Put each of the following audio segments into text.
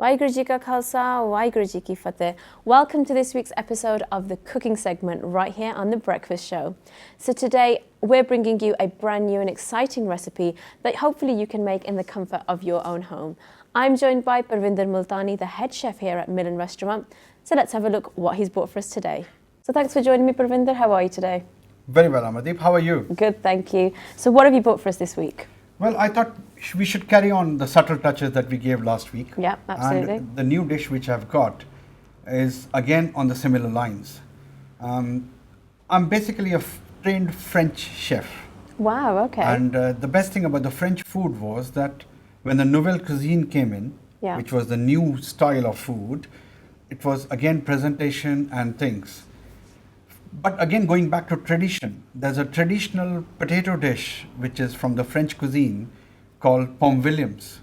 Waheguru Ji Ka Khalsa, Waheguru Ji Ki Fateh. Welcome to this week's episode of the cooking segment right here on The Breakfast Show. So today we're bringing you a brand new and exciting recipe that hopefully you can make in the comfort of your own home. I'm joined by Parvinder Multani, the head chef here at Milan Restaurant. So let's have a look what he's brought for us today. So thanks for joining me, Parvinder. How are you today? Very well, Amardeep. How are you? Good, thank you. So what have you brought for us this week? Well, I thought we should carry on the subtle touches that we gave last week. Yeah, absolutely. And the new dish which I've got is again on the similar lines. I'm basically a trained French chef. Wow, okay. And the best thing about the French food was that when the Nouvelle Cuisine came in, which was the new style of food, it was again presentation and things. But again, going back to tradition, there's a traditional potato dish which is from the French cuisine called pomme Williams.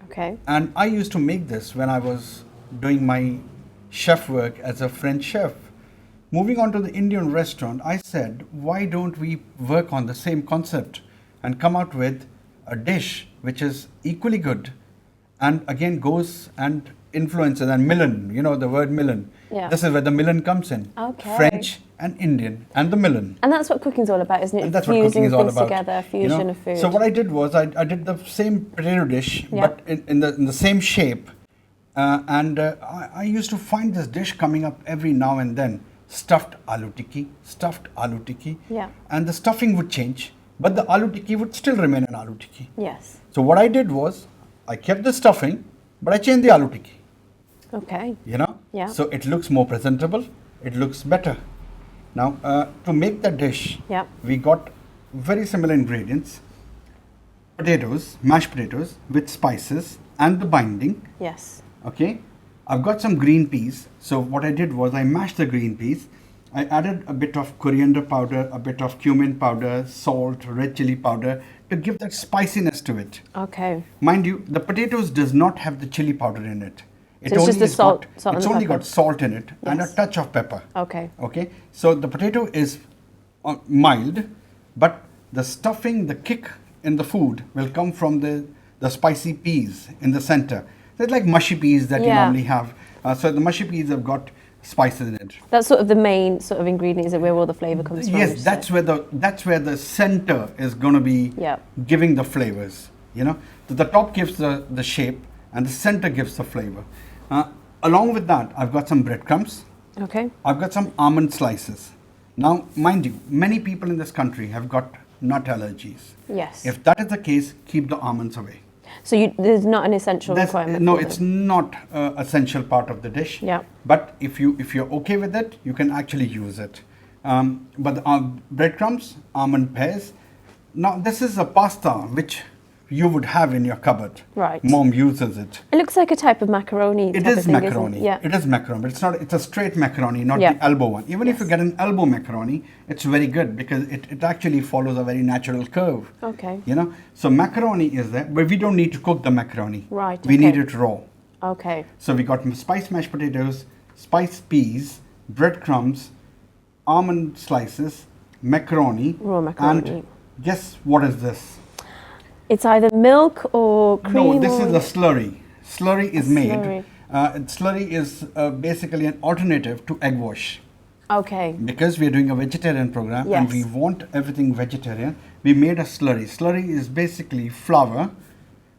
Okay. And I used to make this when I was doing my chef work as a French chef. Moving on to the Indian restaurant, I said, why don't we work on the same concept and come out with a dish which is equally good and again goes and influences, and Milan, you know the word Milan. Yeah. This is where the Milan comes in. Okay. French and Indian and the Milan. And that's what cooking's all about, isn't it? And that's what cooking is all about. Together, fusion of food. So what I did was I did the same potato dish, but in the same shape. I used to find this dish coming up every now and then. Stuffed aloo tikki. Yeah. And the stuffing would change, but the aloo tikki would still remain an aloo tikki. Yes. So what I did was I kept the stuffing, but I changed the aloo tikki. Okay. Yeah. So it looks more presentable. It looks better. Now, to make the dish, we got very similar ingredients. Potatoes, mashed potatoes with spices and the binding. Yes. Okay. I've got some green peas. So what I did was I mashed the green peas. I added a bit of coriander powder, a bit of cumin powder, salt, red chili powder to give that spiciness to it. Okay. Mind you, the potatoes does not have the chili powder in it. So it's just the salt it's only got salt in it and a touch of pepper. Okay. Okay. So the potato is mild, but the stuffing, the kick in the food will come from the spicy peas in the center. So it's like mushy peas that you normally have. So the mushy peas have got spices in it. That's sort of the main sort of ingredient, is it, where all the flavor comes from? Yes, that's where the center is going to be giving the flavors. So the top gives the shape and the center gives the flavor. Along with that, I've got some breadcrumbs. Okay. I've got some almond slices. Now, mind you, many people in this country have got nut allergies. Yes. If that is the case, keep the almonds away. So there's not an essential requirement? No, it's not an essential part of the dish. Yeah. But if you're okay with it, you can actually use it. But the breadcrumbs, almond pears. Now, this is a pasta which you would have in your cupboard. Right. Mom uses it. It looks like a type of macaroni. It is macaroni. Yeah. It is macaroni. But it's a straight macaroni, not the elbow one. Even if you get an elbow macaroni, it's very good because it actually follows a very natural curve. Okay. So macaroni is there, but we don't need to cook the macaroni. Right. We need it raw. Okay. So we got spiced mashed potatoes, spiced peas, breadcrumbs, almond slices, macaroni. Raw macaroni. And guess what is this? It's either milk or cream. No, this is a slurry. Slurry is made. Slurry is basically an alternative to egg wash. Okay. Because we are doing a vegetarian program and we want everything vegetarian, we made a slurry. Slurry is basically flour,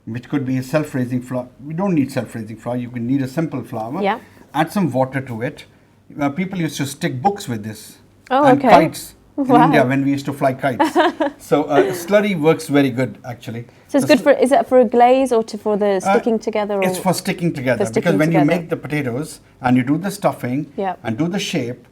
which could be a self-raising flour. We don't need self-raising flour. You can need a simple flour. Yeah. Add some water to it. People used to stick books with this. Oh, and okay. Kites. In India, when we used to fly kites. So slurry works very good, actually. So it's good is that for a glaze or for the sticking together? It's for sticking together. Because when you make the potatoes and you do the stuffing and do the shape,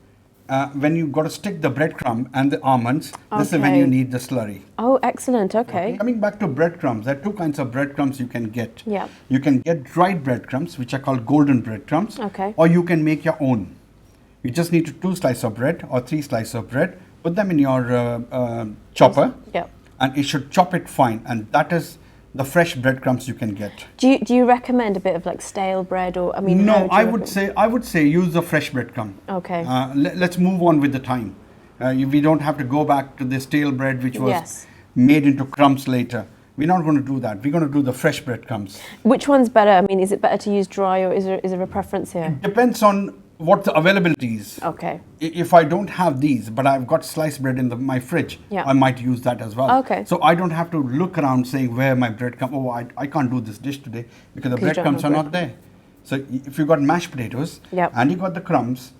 when you got to stick the breadcrumb and the almonds, this is when you need the slurry. Oh, excellent. Okay. Coming back to breadcrumbs, there are two kinds of breadcrumbs you can get. Yeah. You can get dried breadcrumbs, which are called golden breadcrumbs. Okay. Or you can make your own. You just need 2 slices of bread or 3 slices of bread. Put them in your chopper, and it should chop it fine. And that is the fresh breadcrumbs you can get. Do you recommend a bit of like stale bread, or No, I would say use the fresh breadcrumb. Okay. Let's move on with the time. We don't have to go back to the stale bread which was made into crumbs later. We're not going to do that. We're going to do the fresh breadcrumbs. Which one's better? I mean, is it better to use dry, or is there a preference here? It depends on what the availability is. Okay. If I don't have these, but I've got sliced bread in my fridge, Yeah. I might use that as well. Okay. So I don't have to look around saying where my breadcrumb. Oh, I can't do this dish today because the Because you don't breadcrumbs are have not there. So if you've got mashed potatoes Yep. and you got the crumbs,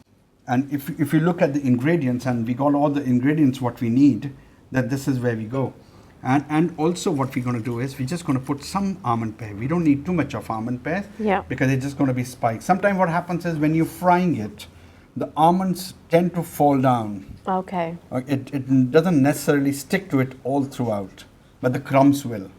and if you look at the ingredients and we got all the ingredients what we need, then this is where we go. And also what we're going to do is we're just going to put some almond pear. We don't need too much of almond pear Yeah. because it's just going to be spiked. Sometimes what happens is when you're frying it, the almonds tend to fall down. Okay. It doesn't necessarily stick to it all throughout, but the crumbs will.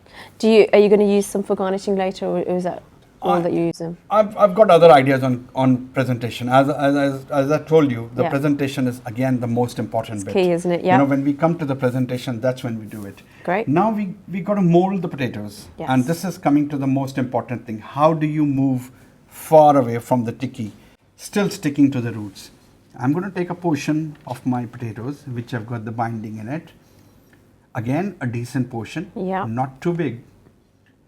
Are you going to use some for garnishing later, or is that all that you're using? I've got other ideas on presentation. As I told you, the Yeah. presentation is again the most important It's bit. key, isn't it? Yeah. You know, when we come to the presentation, that's when we do it. Great. Now we got to mold the potatoes, Yes. and this is coming to the most important thing. How do you move far away from the tikki, still sticking to the roots? I'm going to take a portion of my potatoes, which have got the binding in it. Again, a decent portion, Yeah. not too big,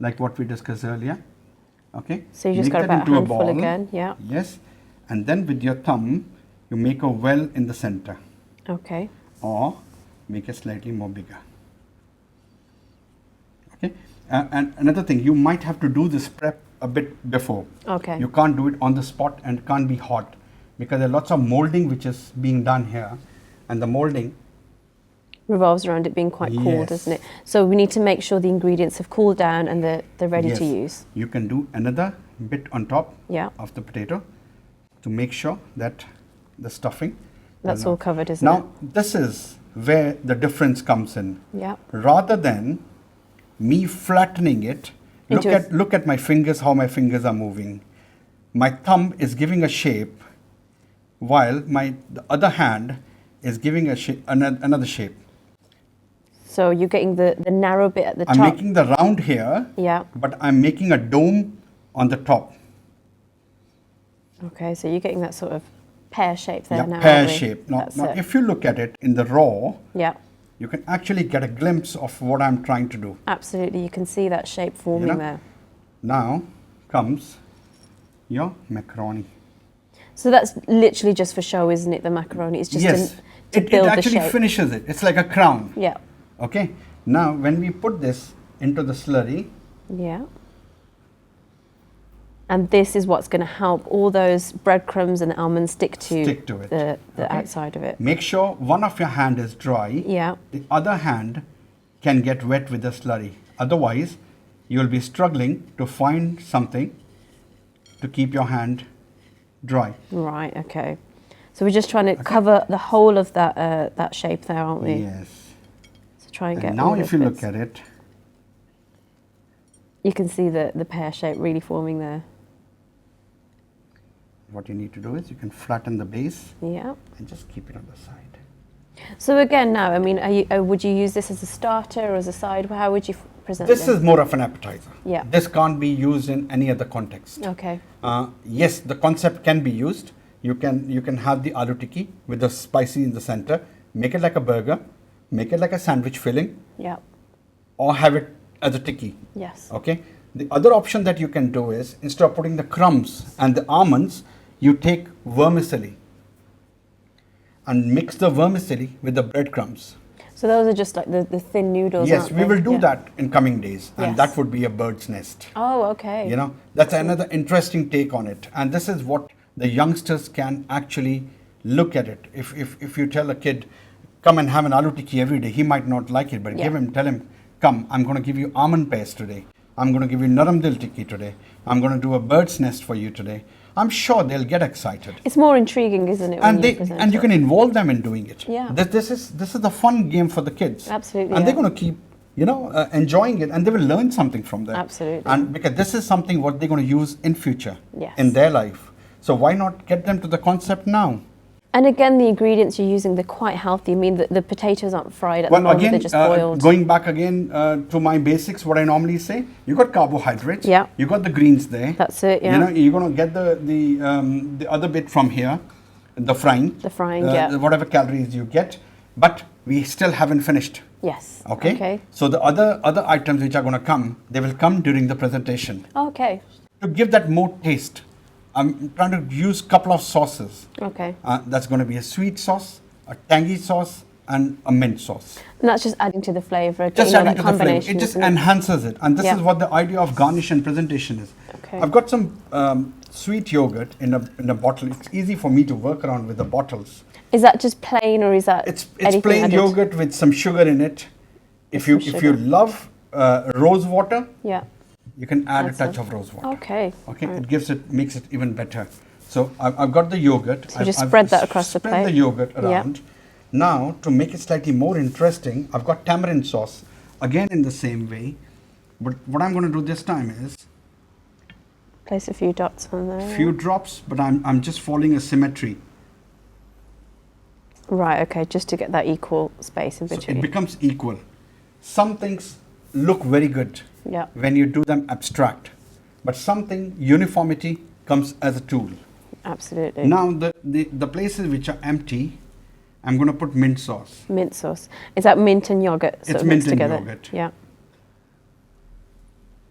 like what we discussed earlier. Okay. So you just Make got that about a into handful ball. again, yeah. Yes, and then with your thumb, you make a well in the center, Okay. or make it slightly more bigger. Okay, and another thing, you might have to do this prep a bit before. Okay. You can't do it on the spot and it can't be hot because there are lots of molding which is being done here, and the molding. Revolves around it being quite cool, Yes. doesn't it? So we need to make sure the ingredients have cooled down and they're ready to Yes. use. You can do another bit on top Yeah. of the potato to make sure that the stuffing. That's does all not- covered, isn't Now, this is where the difference comes in. it? Yeah. Rather than me flattening it, look at my fingers, how my fingers are moving. My thumb is giving a shape, while the other hand is giving a shape, another shape. So you're getting the narrow bit at the I'm top. making the round here, Yeah. but I'm making a dome on the top. Okay, so you're getting that sort of pear shape there Yeah, now. pear aren't we? shape. Now, That's now it. if you look at it in the raw, Yeah, you can actually get a glimpse of what I'm trying to do. absolutely. You can see that shape forming know? there. Now comes your macaroni. So that's literally just for show, isn't it? The macaroni. It's just Yes, to it build the actually shape. finishes it. It's like a crown. Yeah, Okay. Now, when we put this into the slurry, yeah. And this is what's going to help all those breadcrumbs and the almonds stick to it. the Okay. outside of it. Make sure one of your hand is dry. Yeah. The other hand can get wet with the slurry. Otherwise, you'll be struggling to find something to keep your hand dry. Right. Okay. So we're just trying to cover the whole of that shape there, aren't we? Yes. So try and get. And now, all if those you bits. look at it, you can see the pear shape really forming there. what you need to do is you can flatten the base Yeah. and just keep it on the side. So again, now, I mean, would you use this as a starter or as a side? How would you present This is more of an appetizer. Yeah. This can't be used in any other context. Okay. Yes, the concept can be used. You can have the aloo tikki with the spicy in the center, make it like a burger, make it like a sandwich filling, Yeah. or have it as a tikki. Yes. Okay. The other option that you can do is instead of putting the crumbs and the almonds, you take vermicelli and mix the vermicelli with the breadcrumbs. So those are just like the thin noodles. Yes, aren't we they? will do Yeah. that in coming days, and Yes. that would be a bird's nest. Oh, okay. You know, that's another interesting take on it, and this is what the youngsters can actually look at it. If you tell a kid, come and have an aloo tikki every day, he might not like it, but Yeah. tell him, come, I'm going to give you almond pears today. I'm going to give you naram dil tikki today. I'm going to do a bird's nest for you today. I'm sure they'll get excited. It's more intriguing, isn't it? And when you present you it? can involve them in doing it. Yeah. This is the fun game for the kids. Absolutely, And they're yeah. going to keep enjoying it, and they will learn something from that. Absolutely. And because this is something what they're going to use in future Yes. in their life. So why not get them to the concept now? And again, the ingredients you're using, they're quite healthy. I mean, the potatoes aren't fried at the Well, moment, again, they're just boiled. going back again to my basics, what I normally say, you got carbohydrates, Yeah. you got the greens there. That's it, yeah. You know, you're going to get the other bit from here, the frying. The frying, yeah. Whatever calories you get. But we still haven't finished. Yes. Okay. So the other items which are going to come, they will come during the presentation. Okay. To give that more taste, I'm trying to use a couple of sauces. Okay. That's going to be a sweet sauce, a tangy sauce, and a mint sauce. And that's just adding to the flavour. Just getting adding all to that the flavor. combination, It just isn't it? enhances it. And this Yeah. is what the idea of garnish and presentation is. Okay. I've got some sweet yogurt in a bottle. It's easy for me to work around with the bottles. Is that just plain, or is that It's anything plain added? yogurt with some sugar in it. If Some you sugar. love rose water, Yeah. you can add a Add touch some. of rose water. Okay. Okay, Right. it makes it even better. So I've got the yogurt. So just I've spread that across the spread plate. the yogurt Yeah. around. Now, to make it slightly more interesting, I've got tamarind sauce, again in the same way. But what I'm going to do this time is Place a few dots on there. few drops, but I'm just following a symmetry. Right. Okay. Just to get that equal space in So between. it becomes equal. Some things look very good Yeah. when you do them abstract, but something uniformity comes as a tool. Absolutely. Now the places which are empty, I'm going to put mint sauce. Mint sauce. Is that mint and yogurt sort It's of mixed mint and together? yogurt. Yeah.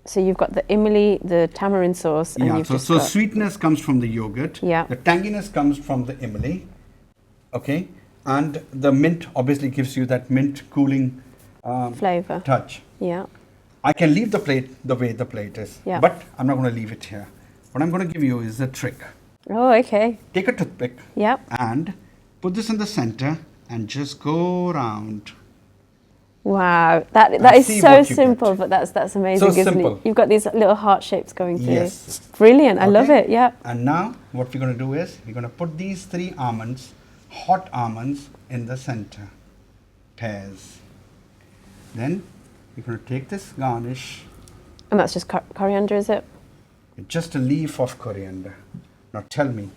So you've got the imli, the tamarind sauce, and Yeah, you've just so got sweetness comes from the yogurt. Yeah. The tanginess comes from the imli. Okay. And the mint obviously gives you that mint cooling flavour. touch. Yeah. I can leave the plate the way the plate is, Yeah. but I'm not going to leave it here. What I'm going to give you is a trick. Oh, okay. Take a toothpick Yep. and put this in the center and just go around. Wow, that is see so what you simple, get. but that's amazing, So isn't simple. it? You've got these little heart shapes going through. Yes. Brilliant. I love Okay? it. Yeah. And now what we're going to do is we're going to put these 3 almonds, hot almonds, in the center. Pears. Then we're going to take this garnish, And that's just coriander, is it? just a leaf of coriander. Now tell me,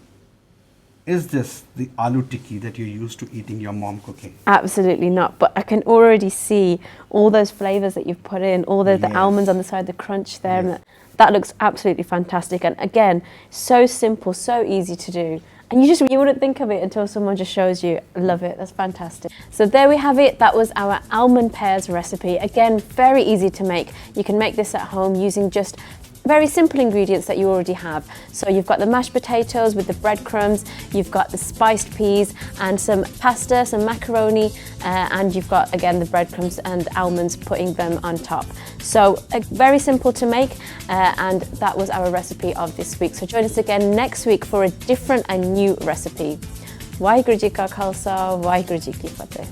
is this the aloo tikki that you're used to eating your mom cooking? Absolutely not. But I can already see all those flavours that you've put in, all the Yes. almonds on the side, the crunch there. Yes. And that looks absolutely fantastic. And again, so simple, so easy to do. And you wouldn't think of it until someone just shows you. I love it. That's fantastic. So there we have it. That was our almond pears recipe. Again, very easy to make. You can make this at home using just very simple ingredients that you already have. So you've got the mashed potatoes with the breadcrumbs, you've got the spiced peas and some pasta, some macaroni, and you've got again the breadcrumbs and almonds, putting them on top. So very simple to make, and that was our recipe of this week. So join us again next week for a different and new recipe. Waheguru Ji Ka Khalsa, Waheguru Ji Ki Fateh.